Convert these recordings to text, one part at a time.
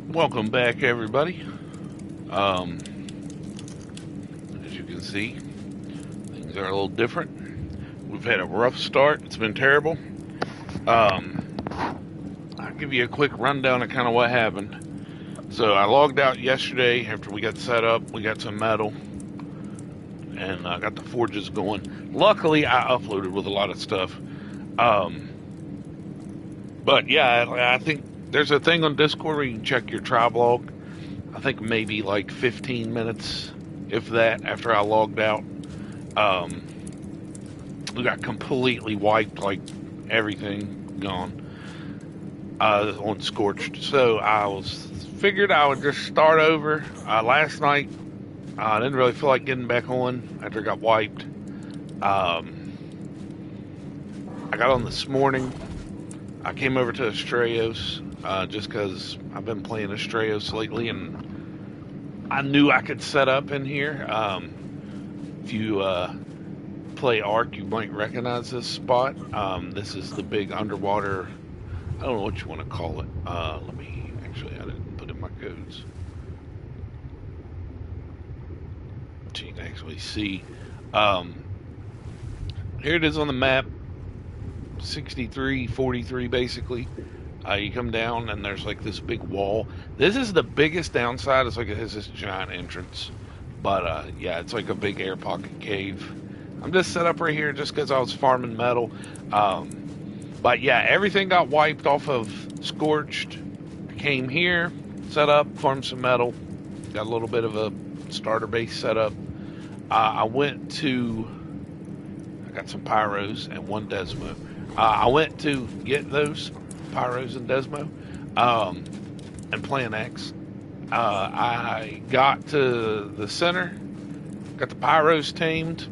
Welcome back, everybody. Um, as you can see, things are a little different. We've had a rough start. It's been terrible. I'll give you a quick rundown of kind of what happened. So I logged out yesterday after we got set up. We got some metal and I got the forges going. Luckily, I uploaded with a lot of stuff. But yeah, I think there's a thing on Discord where you can check your tribe log. I think maybe like 15 minutes, if that, after I logged out. We got completely wiped, like everything gone on Scorched. So figured I would just start over. Last night, I didn't really feel like getting back on after I got wiped. I got on this morning. I came over to Astraeos just because I've been playing Astraeos lately, and I knew I could set up in here. If you play Ark, you might recognize this spot. This is the big underwater, I don't know what you want to call it. I didn't put in my codes. So you can actually see. Here it is on the map. 63-43 basically. You come down and there's like this big wall. This is the biggest downside. It's like it has this giant entrance, but yeah, it's like a big air pocket cave. I'm just set up right here just because I was farming metal. But yeah, everything got wiped off of Scorched. Came here, set up, farmed some metal, got a little bit of a starter base set up. I got some pyros and one desmo. I went to get those pyros and desmo and plan X. I got to the center, got the pyros tamed,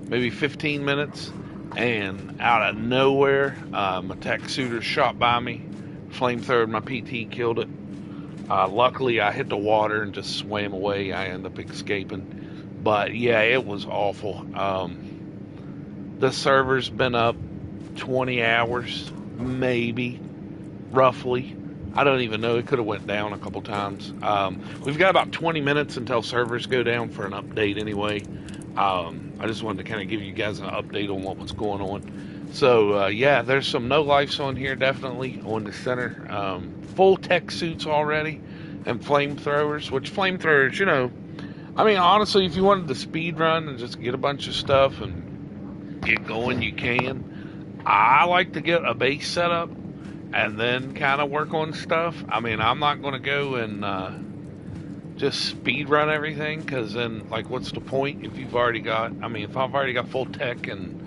maybe 15 minutes, and out of nowhere, my tech shooter shot by me, flamethrowered my PT, killed it. Luckily, I hit the water and just swam away. I ended up escaping. But yeah, it was awful. The server's been up 20 hours, maybe, roughly. I don't even know. It could have went down a couple times. We've got about 20 minutes until servers go down for an update anyway. I just wanted to kind of give you guys an update on what was going on. So, yeah, there's some no-lifes on here, definitely, on the center. Full tech suits already, and flamethrowers, which flamethrowers, you know, I mean, honestly, if you wanted to speed run and just get a bunch of stuff and get going, you can. I like to get a base set up and then kind of work on stuff. I mean, I'm not going to go and just speed run everything, because then, like, what's the point if you've already got, I mean, if I've already got full tech. And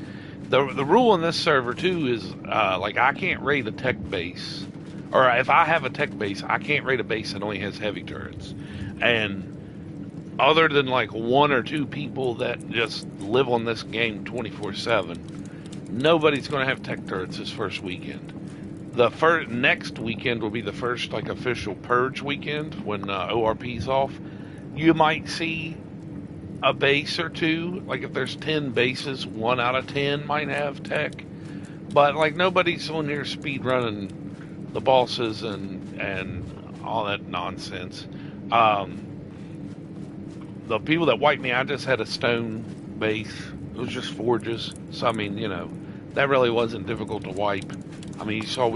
the rule in this server, too, is, like, I can't raid a tech base. Or if I have a tech base, I can't raid a base that only has heavy turrets. And other than like one or two people that just live on this game 24/7, nobody's going to have tech turrets this first weekend. The next weekend will be the first like official purge weekend when ORP's off. You might see a base or two. Like if there's 10 bases, 1 out of 10 might have tech. But like nobody's on here speed running the bosses and all that nonsense. The people that wiped me, I just had a stone base. It was just forges. So, I mean, you know, that really wasn't difficult to wipe. I mean, you saw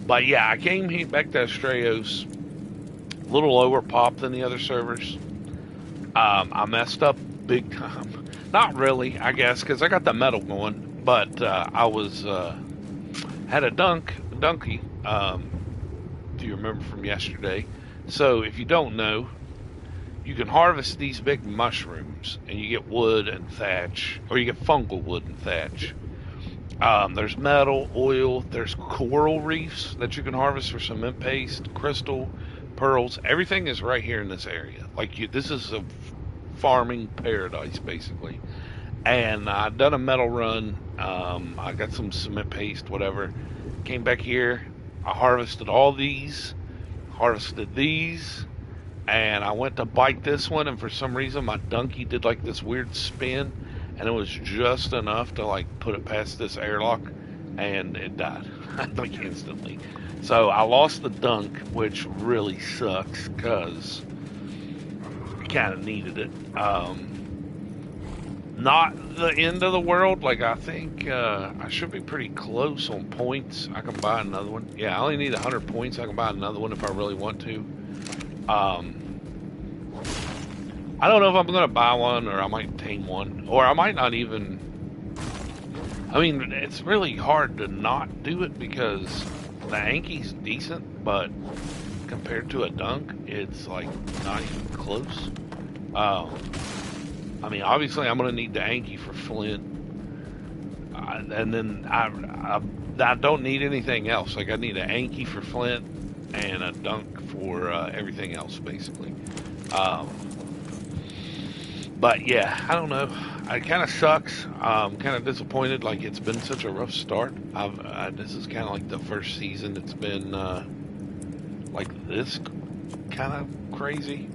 but yeah, I came here back to Astraeos a little lower pop than the other servers. I messed up big time. Not really, I guess, because I got the metal going, but I had a donkey. Do you remember from yesterday? So if you don't know, you can harvest these big mushrooms and you get wood and thatch, or you get fungal wood and thatch. There's metal, oil, there's coral reefs that you can harvest for cement paste, crystal, pearls. Everything is right here in this area. This is a farming paradise basically. And I've done a metal run. I got some cement paste, whatever. Came back here. I harvested all these, harvested these, and I went to bite this one, and for some reason my donkey did like this weird spin, and it was just enough to like put it past this airlock, and it died like instantly. So I lost the dunk, which really sucks because I kind of needed it. Not the end of the world. Like I think I should be pretty close on points. I can buy another one. Yeah, I only need 100 points. I can buy another one if I really want to. I don't know if I'm gonna buy one or I might tame one or I might not even. I mean, it's really hard to not do it because the Anki's decent, but compared to a dunk, it's like not even close. I mean, obviously, I'm going to need the Anki for Flint, and then I don't need anything else. Like, I need an Anki for Flint and a dunk for everything else, basically. But yeah, I don't know. It kind of sucks. I'm kind of disappointed. Like, it's been such a rough start. This is kind of like the first season it's been like this kind of crazy.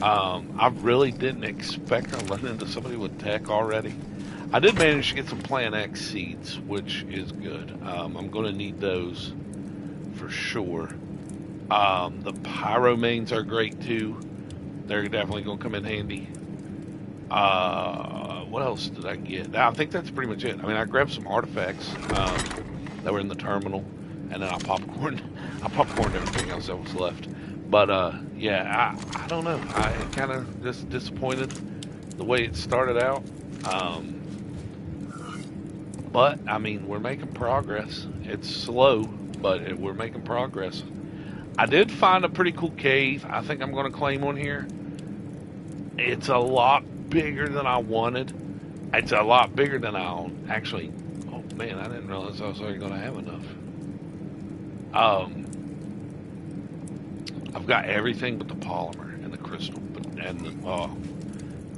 I really didn't expect to run into somebody with tech already. I did manage to get some Plan X seeds, which is good. I'm going to need those for sure. The pyro mains are great too. They're definitely going to come in handy. What else did I get? I think that's pretty much it. I mean, I grabbed some artifacts that were in the terminal, and then I popcorned everything else that was left. But yeah, I don't know. I kind of just disappointed the way it started out. But I mean, we're making progress. It's slow, but we're making progress. I did find a pretty cool cave. I think I'm going to claim one here. It's a lot bigger than I wanted. It's a lot bigger than I'll actually. Oh man, I didn't realize I was already going to have enough. I've got everything but the polymer and the crystal,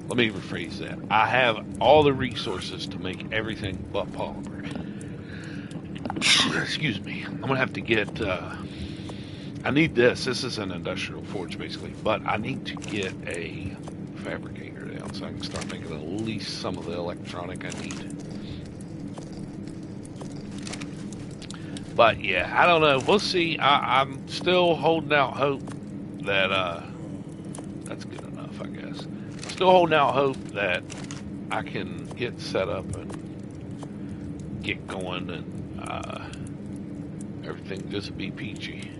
let me rephrase that. I have all the resources to make everything but polymer. Excuse me. I'm gonna have to get. I need this. This is an industrial forge, basically, but I need to get a fabricator down so I can start making at least some of the electronic I need. But yeah, I don't know. We'll see. I'm still holding out hope that that's good enough, I guess. Still holding out hope that I can get set up and get going and everything just be peachy.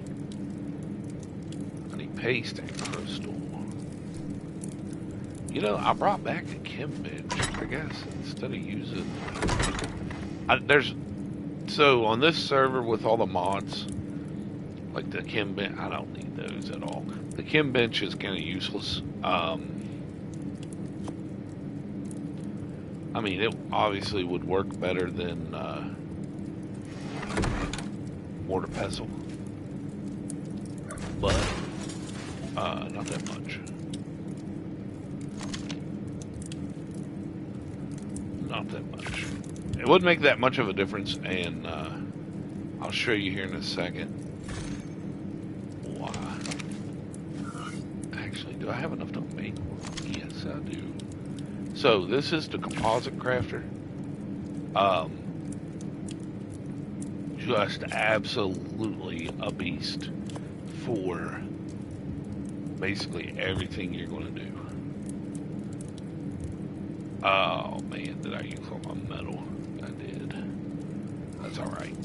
I need paste and crystal. You know, I brought back a chem bench, I guess, instead of using. So on this server with all the mods, like the chem bench, I don't need those at all. The chem bench is kind of useless. I mean, it obviously would work better than mortar pestle, but not that much. Not that much. It wouldn't make that much of a difference, and I'll show you here in a second why. Actually, do I have enough to make one? Yes, I do. So this is the composite crafter. Just absolutely a beast for basically everything you're going to do. Oh man, did I use all my metal? I did. That's alright.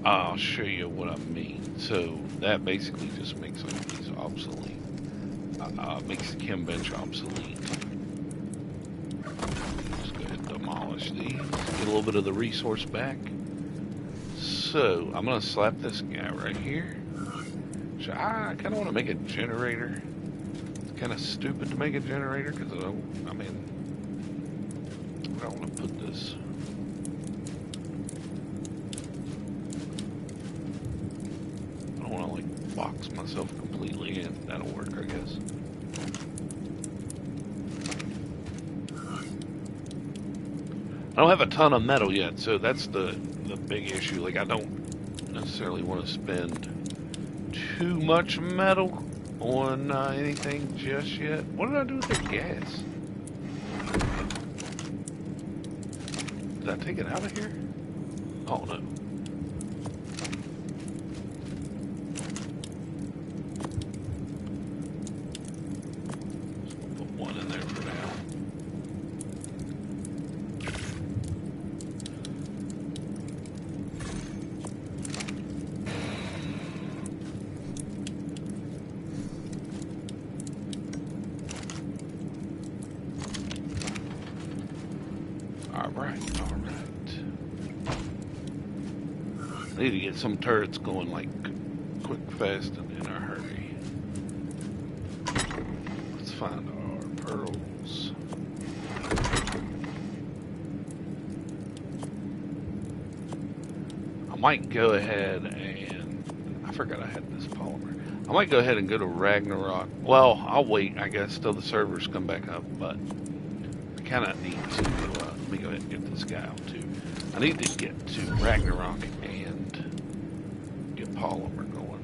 I'll show you what I mean. So that basically just makes all these obsolete. Makes the chem bench obsolete. Just go ahead and demolish these. Get a little bit of the resource back. So I'm gonna slap this guy right here. So I kind of want to make a generator. It's kind of stupid to make a generator because I don't want to put this. I don't want to like box myself completely in. That'll work, I guess. I don't have a ton of metal yet, so that's the big issue. Like, I don't necessarily want to spend too much metal on anything just yet. What did I do with the gas? Did I take it out of here? Oh no. Put one in there for now. Alright. I need to get some turrets going like quick, fast, and in a hurry. Let's find our pearls. I might go ahead and... I forgot I had this polymer. I might go ahead and go to Ragnarok. Well, I'll wait, I guess, till the servers come back up, but I kind of need to... let me go ahead and get this guy out, too. I need to get to Ragnarok and get polymer going.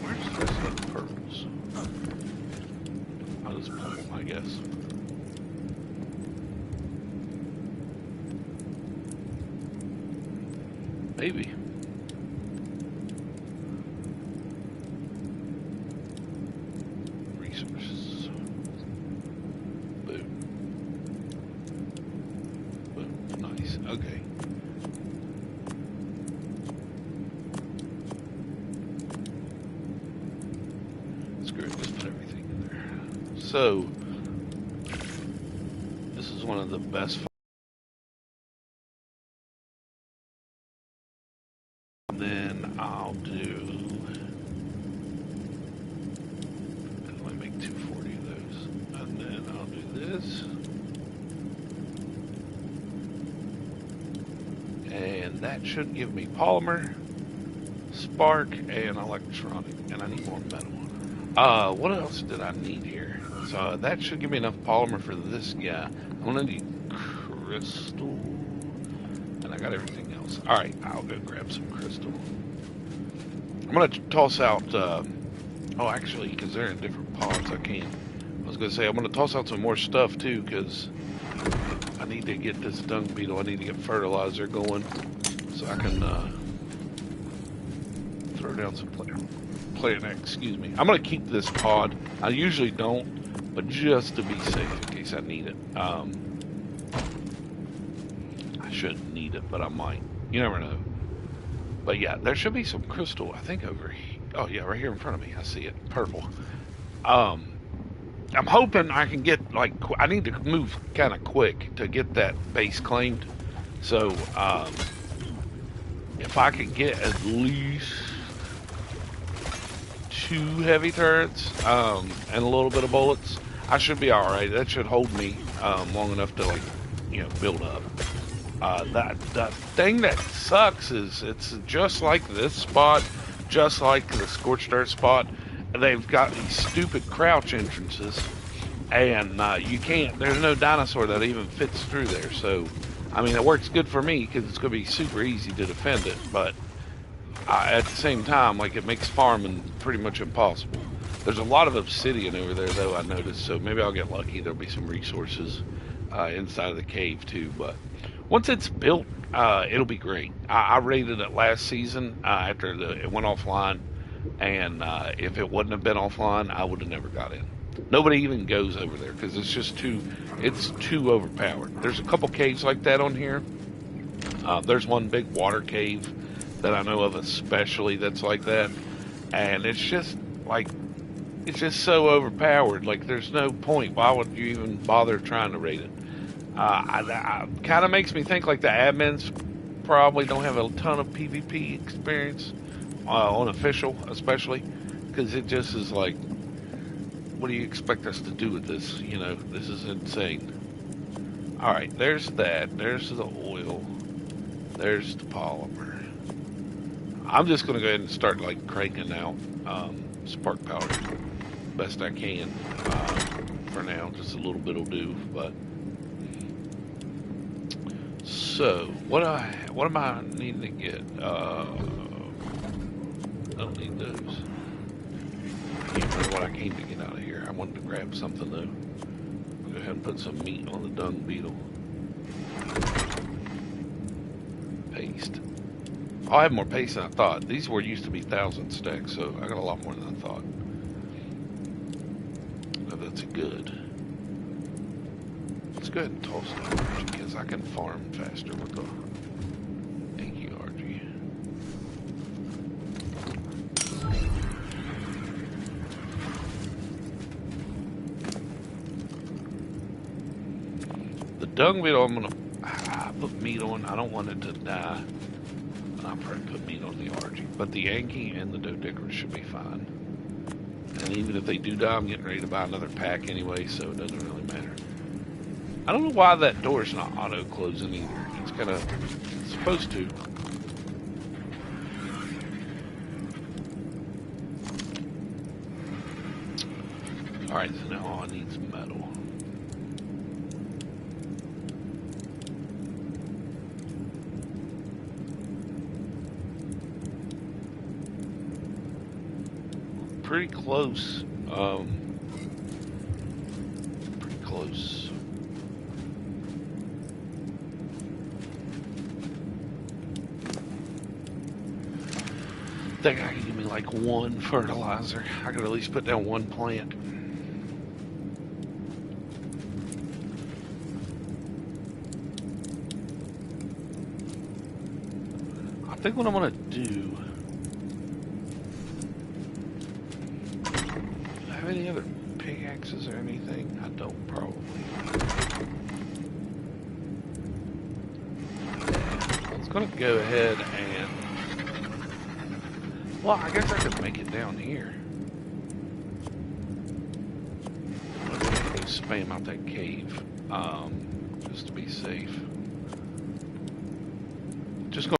Where's the rest of the pearls? I'll just pull them, I guess. Maybe. Resources. Boom. Boom. Nice. Okay. Screw it. Just put everything in there. So, this is one of the best. Then I'll do. Let me make 240 of those, and then I'll do this, and that should give me polymer, spark, and electronic. And I need more metal. What else did I need here? So that should give me enough polymer for this guy. I'm gonna need crystal, and I got everything else. All right, I'll go grab some crystal. I'm gonna toss out. Oh, actually, because they're in different pods, I can't. I was gonna say I'm gonna toss out some more stuff too, because I need to get this dung beetle. I need to get fertilizer going, so I can throw down some plant. Excuse me. I'm gonna keep this pod. I usually don't, but just to be safe in case I need it. I shouldn't need it, but I might. You never know. But yeah, there should be some crystal, I think, over here. Oh yeah, right here in front of me. I see it. Purple. I'm hoping I can get, like, I need to move kind of quick to get that base claimed. So, if I could get at least 2 heavy turrets, and a little bit of bullets, I should be alright. That should hold me, long enough to, like, you know, build up. The thing that sucks is it's just like this spot, just like the Scorched Earth spot. They've got these stupid crouch entrances, and you can't, there's no dinosaur that even fits through there. So, I mean, it works good for me because it's going to be super easy to defend it, but at the same time, like, it makes farming pretty much impossible. There's a lot of obsidian over there, though, I noticed, so maybe I'll get lucky. There'll be some resources inside of the cave, too, but once it's built, it'll be great. I raided it last season after it went offline, and if it wouldn't have been offline, I would have never got in. Nobody even goes over there because it's just it's too overpowered. There's a couple caves like that on here. There's one big water cave that I know of especially that's like that, and it's just so overpowered. Like, there's no point. Why would you even bother trying to raid it? Kind of makes me think like the admins probably don't have a ton of PvP experience, Unofficial especially, because it just is like, what do you expect us to do with this? You know, this is insane. Alright, there's that. There's the oil. There's the polymer. I'm just going to go ahead and start, like, cranking out spark powder best I can for now. Just a little bit will do, but So, what am I needing to get? I don't need those. I can't remember what I came to get out of here. I wanted to grab something though. Go ahead and put some meat on the dung beetle. Paste. Oh, I have more paste than I thought. These were used to be 1,000 stacks, so I got a lot more than I thought. So that's good. Let's go ahead and toss the RG because I can farm faster with the AQRG. The dung beetle, I'm gonna put meat on. I don't want it to die. I'll probably put meat on the RG, but the Yankee and the Doedicker should be fine. And even if they do die, I'm getting ready to buy another pack anyway, so it doesn't really matter. I don't know why that door's not auto-closing either. It's kind of supposed to. Alright, so now all I need is metal. Pretty close. Pretty close. I think I can give me like one fertilizer. I could at least put down one plant. I think what I'm gonna do. Any other pickaxes or anything? I don't, probably. Yeah, I was gonna go ahead and... Well, I guess I could make it down here. I'm gonna go spam out that cave, just to be safe. Just go.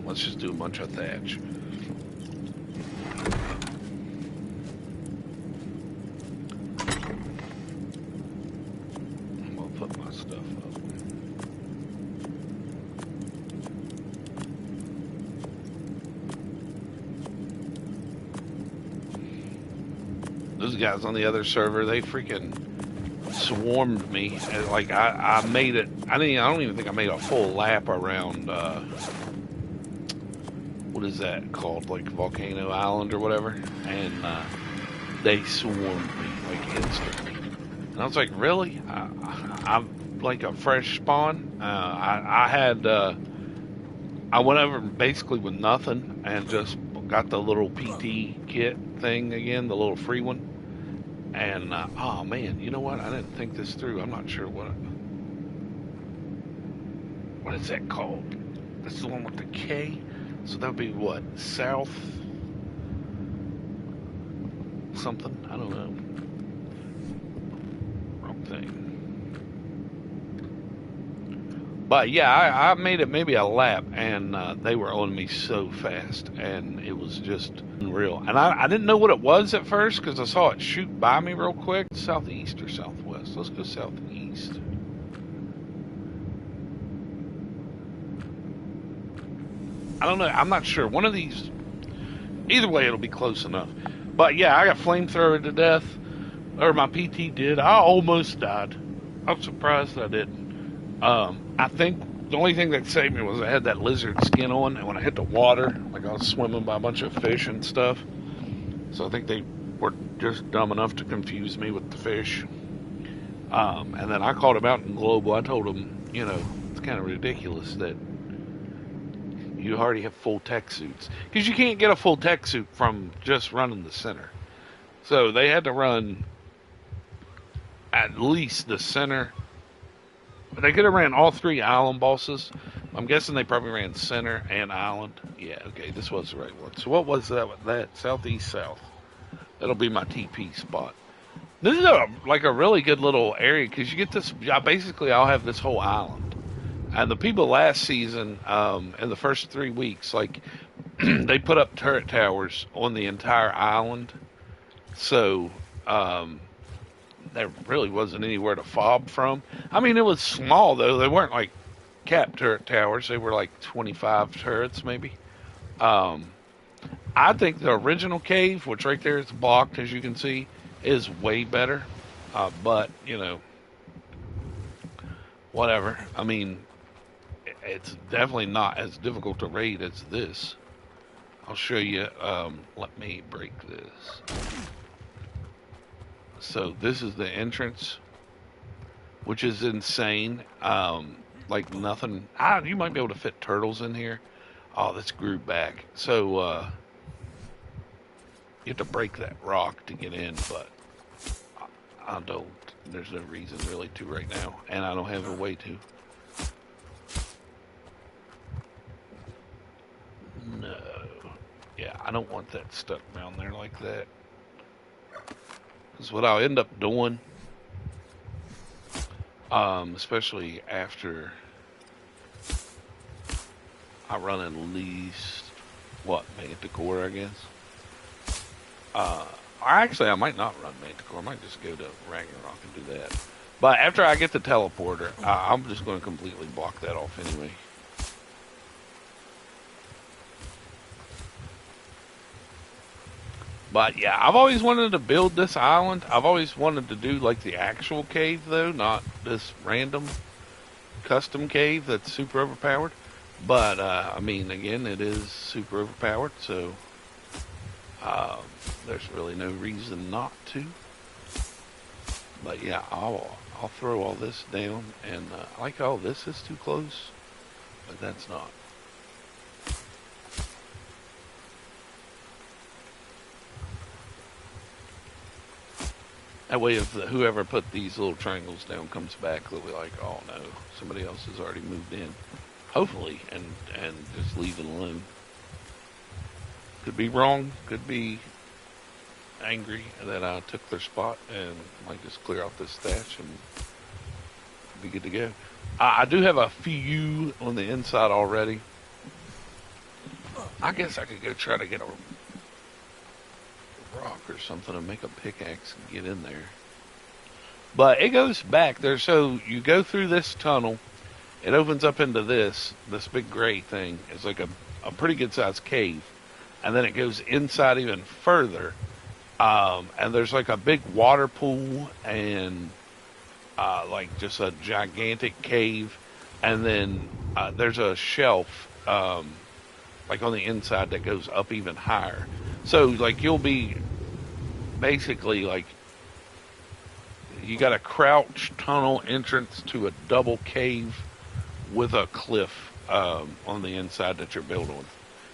Let's just do a bunch of thatch. I'm gonna put my stuff up. Those guys on the other server, they freaking swarmed me. Like I made it. I don't even think I made a full lap around. What is that called? Like Volcano Island or whatever? And they swarmed me like instantly. And I was like, really? I'm like a fresh spawn. I went over basically with nothing and just got the little PT kit thing again, the little free one. And oh man, you know what? I didn't think this through. I'm not sure what is that called? That's the one with the K. So that would be what? South something? I don't know. Wrong thing. But yeah, I made it maybe a lap, and they were on me so fast, and it was just unreal. And I didn't know what it was at first because I saw it shoot by me real quick. Southeast or southwest? Let's go southeast. I don't know. I'm not sure. One of these, either way, it'll be close enough. But yeah, I got flamethrowered to death, or my PT did. I almost died. I'm surprised I didn't. I think the only thing that saved me was I had that lizard skin on, and when I hit the water, like I was swimming by a bunch of fish and stuff. So I think they were just dumb enough to confuse me with the fish. And then I called him out in global. I told him, you know, it's kind of ridiculous that you already have full tech suits, because you can't get a full tech suit from just running the center. So they had to run at least the center. They could have ran all three island bosses. I'm guessing they probably ran center and island. Yeah, okay, this was the right one. So what was that? That southeast south. That'll be my TP spot. This is like a really good little area because you get this. Basically, I'll have this whole island, and the people last season, in the first 3 weeks, like they put up turret towers on the entire island, so there really wasn't anywhere to fob from. I mean, it was small though; they weren't like cap turret towers. They were like 25 turrets, maybe. Um, I think the original cave, which right there is blocked, as you can see, is way better. But you know, whatever. I mean, it's definitely not as difficult to raid as this. I'll show you. Let me break this. So this is the entrance, which is insane. Like nothing. You might be able to fit turtles in here. Oh, this grew back. So you have to break that rock to get in, but I don't. There's no reason really to right now, and I don't have a way to. No. Yeah, I don't want that stuck down there like that. Because what I'll end up doing, especially after I run at least, what, Manticore, I guess? Actually, I might not run Manticore. I might just go to Ragnarok and do that. But after I get the teleporter, I'm just going to completely block that off anyway. But yeah, I've always wanted to build this island. I've always wanted to do like the actual cave though, not this random custom cave that's super overpowered. But I mean, again, it is super overpowered, so there's really no reason not to. But yeah, I'll throw all this down, and I like how this is too close, but that's not. That way, if whoever put these little triangles down comes back, they'll be like, "Oh no, somebody else has already moved in." Hopefully, and just leave it alone. Could be wrong. Could be angry that I took their spot, and might just clear out this stash and be good to go. I do have a few on the inside already. I guess I could go try to get a rock or something and make a pickaxe and get in there. But it goes back there, so you go through this tunnel, it opens up into this big gray thing. It's like a pretty good sized cave, and then it goes inside even further, and there's like a big water pool and like just a gigantic cave, and then there's a shelf like on the inside that goes up even higher. So, like, you'll be basically like you got a crouch tunnel entrance to a double cave with a cliff on the inside that you're built on.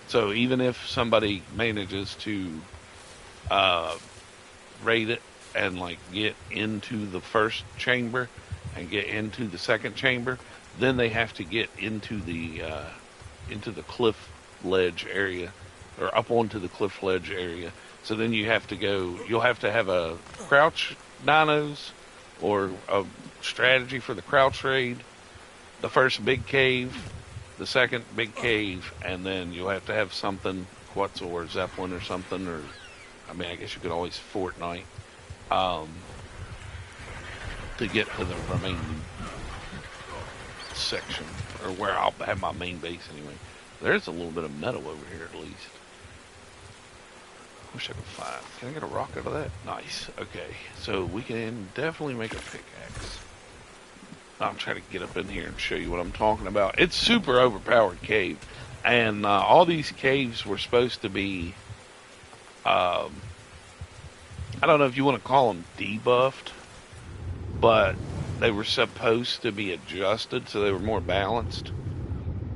So, even if somebody manages to raid it and like get into the first chamber and get into the second chamber, then they have to get into the cliff ledge area, or up onto the cliff ledge area. So then you'll have to have a crouch dinos or a strategy for the crouch raid, the first big cave, the second big cave, and then you'll have to have something, Quetzal or Zeppelin or something, or, I mean, I guess you could always Fortnite, to get to the remaining section, or where I'll have my main base anyway. There's a little bit of metal over here at least. Wish I could find. Can I get a rock out of that? Nice. Okay, so we can definitely make a pickaxe. I'll try to get up in here and show you what I'm talking about. It's super overpowered cave, and all these caves were supposed to be, I don't know if you want to call them debuffed, but they were supposed to be adjusted so they were more balanced.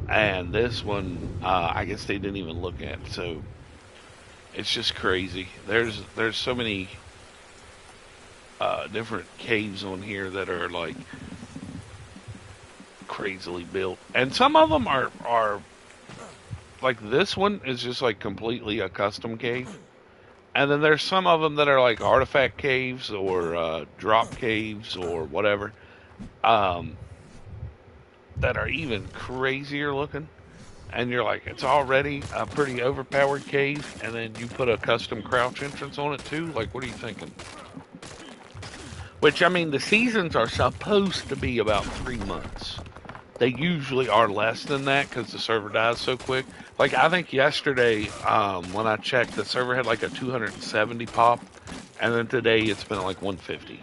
And this one, I guess they didn't even look at. So it's just crazy. There's so many different caves on here that are like crazily built, and some of them are like this one is just like completely a custom cave, And then there's some of them that are like artifact caves or drop caves or whatever, um, that are even crazier looking. And you're like, it's already a pretty overpowered cave, and then you put a custom crouch entrance on it too. Like, what are you thinking? Which, I mean, the seasons are supposed to be about 3 months. They usually are less than that because the server dies so quick. Like, I think yesterday, when I checked, the server had like a 270 pop, and then today it's been like 150.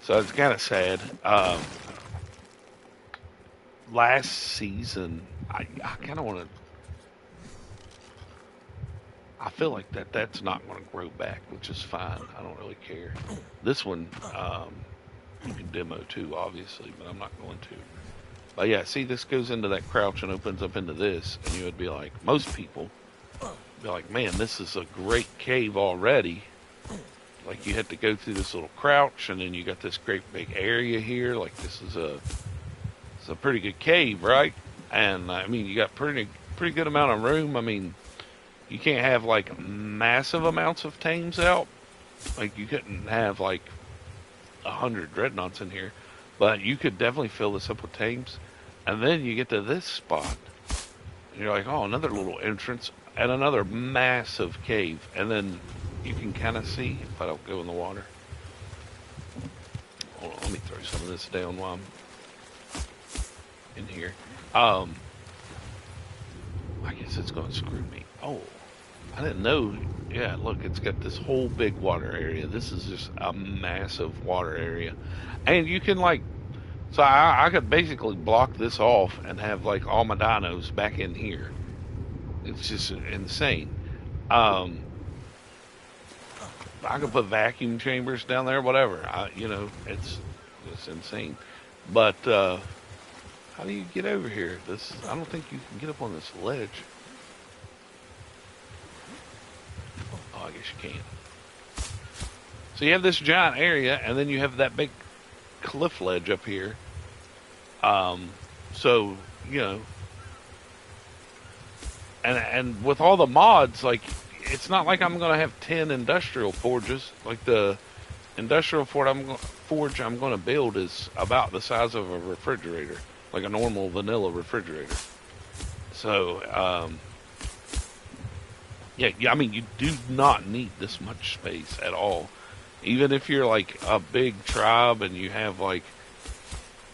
So it's kind of sad. Last season, I kind of want to. I feel like that's not going to grow back, which is fine. I don't really care. This one, you can demo too, obviously, but I'm not going to. But yeah, see, this goes into that crouch and opens up into this, and you would be like, most people be like, man, this is a great cave already. Like, you had to go through this little crouch, and then you got this great big area here. Like, this is it's a pretty good cave, right? And I mean, you got pretty good amount of room. I mean, you can't have like massive amounts of tames out. Like, you couldn't have like 100 dreadnoughts in here, but you could definitely fill this up with tames. And then you get to this spot, and you're like, oh, another little entrance and another massive cave. And then you can kind of see, if I don't go in the water. Hold on, let me throw some of this down while I'm in here. I guess it's going to screw me. Oh, I didn't know. Yeah, look, it's got this whole big water area. This is just a massive water area. And you can, like, so I could basically block this off and have, like, all my dinos back in here. It's just insane. I could put vacuum chambers down there, whatever. It's insane. But, how do you get over here? I don't think you can get up on this ledge. Oh, I guess you can. So you have this giant area, and then you have that big cliff ledge up here. So, and with all the mods, like, it's not like I'm going to have 10 industrial forges. Like, the industrial forge I'm going to build is about the size of a refrigerator, like a normal vanilla refrigerator. So, yeah, I mean, you do not need this much space at all. Even if you're like a big tribe and you have like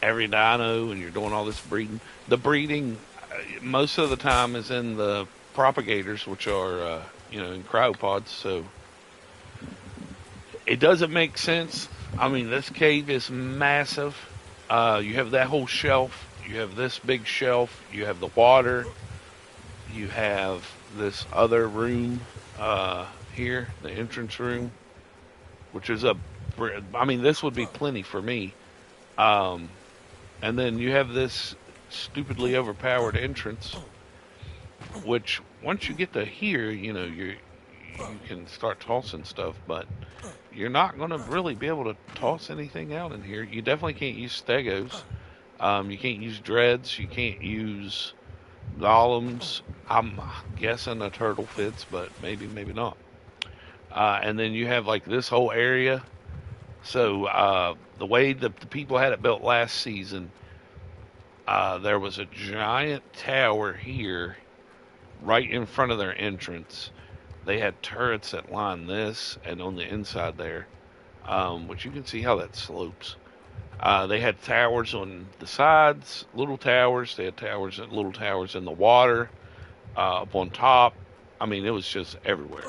every dino and you're doing all this breeding, the breeding most of the time is in the propagators, which are, in cryopods. So it doesn't make sense. I mean, this cave is massive. You have that whole shelf. You have this big shelf. You have the water. You have this other room here, the entrance room, which is this would be plenty for me. And then you have this stupidly overpowered entrance, which once you get to here, you can start tossing stuff, but you're not going to really be able to toss anything out in here. You definitely can't use stegos. You can't use dreads. You can't use golems. I'm guessing a turtle fits, but maybe not. And then you have like this whole area. So the way the people had it built last season, there was a giant tower here right in front of their entrance. They had turrets that line this and on the inside there, which you can see how that slopes. They had towers on the sides, little towers. They had little towers in the water, up on top. I mean, it was just everywhere.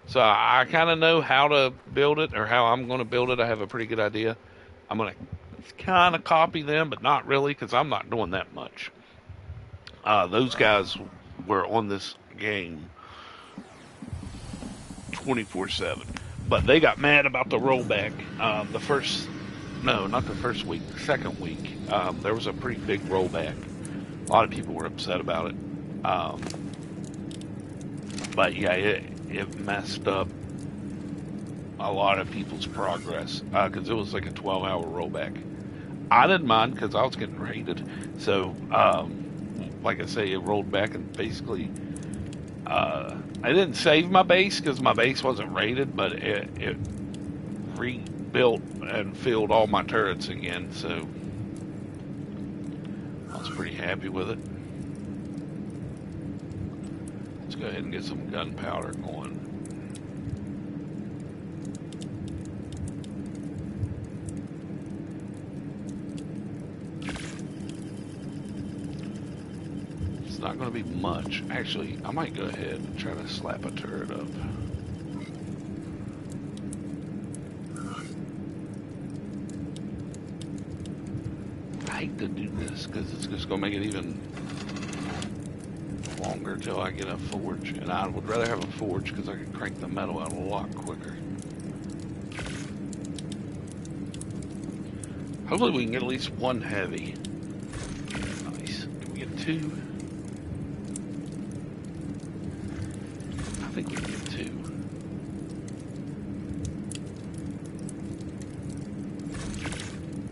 So I kind of know how to build it, or how I'm going to build it. I have a pretty good idea. I'm going to kind of copy them, but not really, because I'm not doing that much. Those guys were on this game 24/7, but they got mad about the rollback. Not the first week, the second week, there was a pretty big rollback. A lot of people were upset about it. But yeah, it messed up a lot of people's progress, because it was like a 12-hour rollback. I didn't mind because I was getting raided. So, like I say, it rolled back and basically I didn't save my base because my base wasn't rated, but it rebuilt and filled all my turrets again, so I was pretty happy with it. Let's go ahead and get some gunpowder going. Not going to be much. Actually, I might go ahead and try to slap a turret up. I hate to do this because it's just going to make it even longer till I get a forge, and I would rather have a forge because I can crank the metal out a lot quicker. Hopefully we can get at least one heavy. Nice. Can we get two? I think we can get two.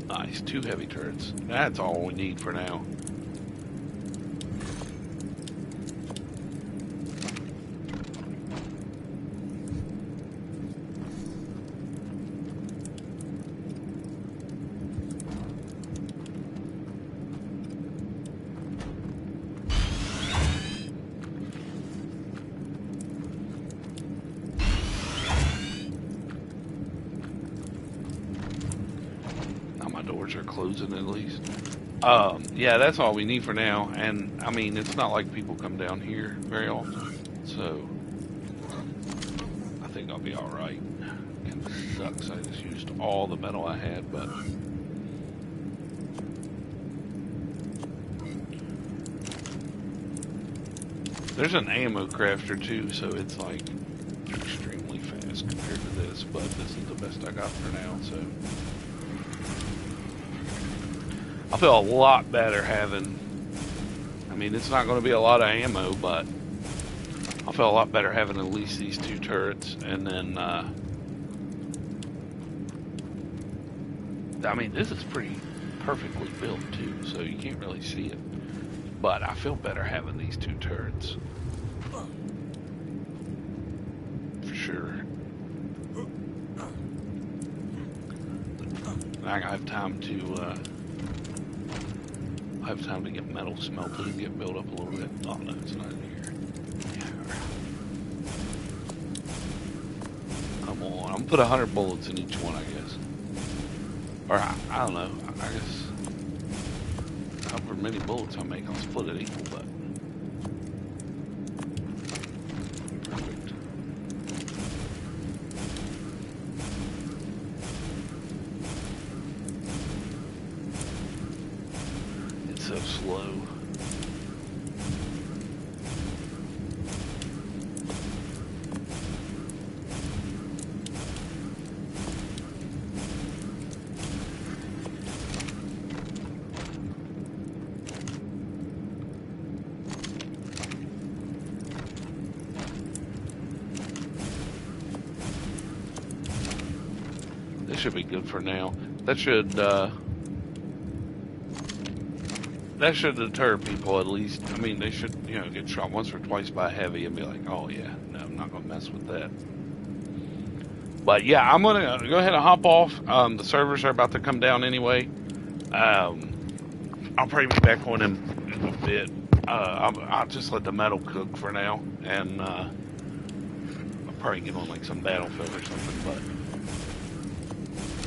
Nice, 2 heavy turrets. That's all we need for now. Are closing at least. Yeah, that's all we need for now. And I mean, it's not like people come down here very often, so I think I'll be all right. It sucks. I just used all the metal I had, but there's an ammo crafter too, so it's like extremely fast compared to this. But this is the best I got for now, so. I feel a lot better having, I mean, it's not going to be a lot of ammo, but I feel a lot better having at least these 2 turrets. And then, I mean, this is pretty perfectly built too, so you can't really see it. But I feel better having these 2 turrets. For sure. I have time to, I have time to get metal smelted and get built up a little bit. Oh no, it's not in here. Yeah. Come on, I'm gonna put 100 bullets in each one, I guess. Or I don't know. I guess however many bullets I make, I'll split it equal. But perfect. So slow. This should be good for now. That should deter people at least. I mean, they should, you know, get shot once or twice by a heavy and be like, oh yeah, no, I'm not going to mess with that. But yeah, I'm going to go ahead and hop off. The servers are about to come down anyway. I'll probably be back on in a bit. I'll just let the metal cook for now. And I'll probably get on like some battlefield or something, but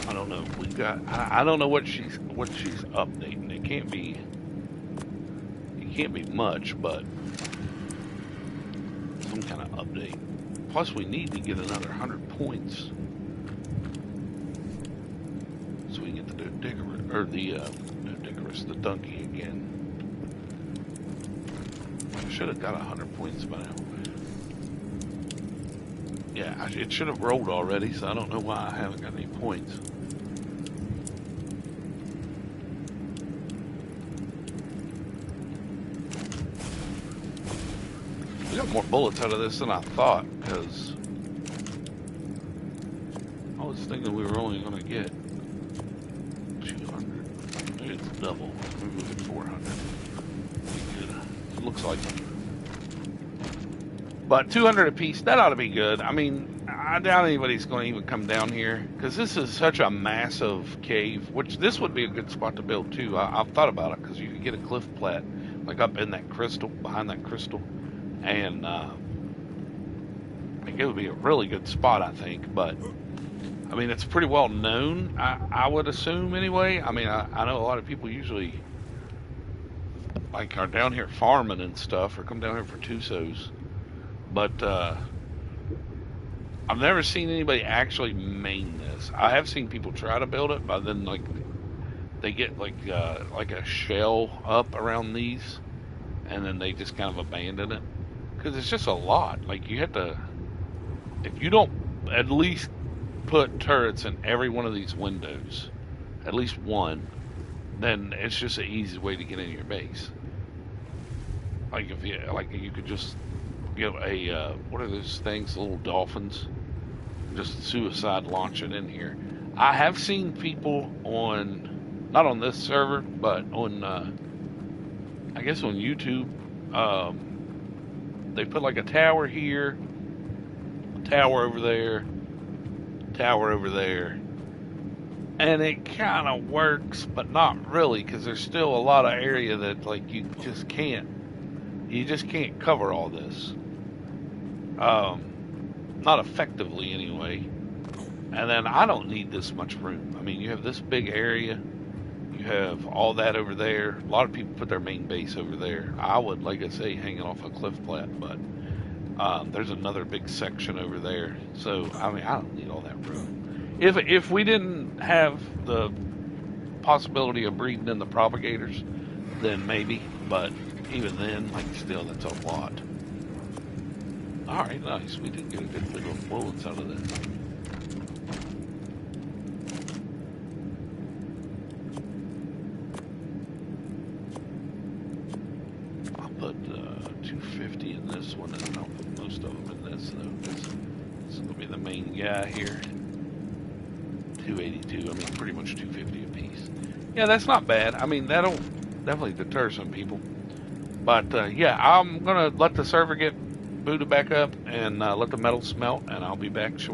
I don't know. We've got, I don't know what she's updating. It can't be much, but some kind of update. Plus, we need to get another 100 points so we can get the Dicarus, or the the donkey again. I should have got 100 points by now. Yeah, it should have rolled already, so I don't know why I haven't got any points. We got more bullets out of this than I thought, because I was thinking we were only going to get 200. Maybe it's double. Maybe we get 400. It looks like But 200 apiece, that ought to be good. I mean, I doubt anybody's going to even come down here because this is such a massive cave, which this would be a good spot to build too. I've thought about it because you could get a cliff plat like up in that crystal, behind that crystal, and like it would be a really good spot, I think. But I mean, it's pretty well known, I would assume anyway. I mean, I know a lot of people usually like are down here farming and stuff, or come down here for tusos. But I've never seen anybody actually main this. I have seen people try to build it, but then like they get like a shell up around these, and then they just kind of abandon it because it's just a lot. Like you have to, if you don't at least put turrets in every one of these windows, at least one, then it's just an easy way to get into your base. Like if you could just get a what are those things? Little dolphins. Just suicide launch it in here. I have seen people on, not on this server, but on I guess on YouTube. They put like a tower here, a tower over there, tower over there, and it kind of works, but not really, because there's still a lot of area that like you just can't cover all this. Not effectively anyway. And then I don't need this much room. I mean, you have this big area, you have all that over there. A lot of people put their main base over there. I would, like I say, hang it off a cliff plat, but there's another big section over there. So I mean, I don't need all that room. If we didn't have the possibility of breeding in the propagators, then maybe. But even then, like still, that's a lot. Alright, nice. We did get a good bit of bullets out of that. I'll put 250 in this one, and I'll put most of them in this, though. This is going to be the main guy here. 282, I mean, pretty much 250 apiece. Yeah, that's not bad. I mean, that'll definitely deter some people. But, yeah, I'm going to let the server get booted back up and let the metal smelt, and I'll be back shortly.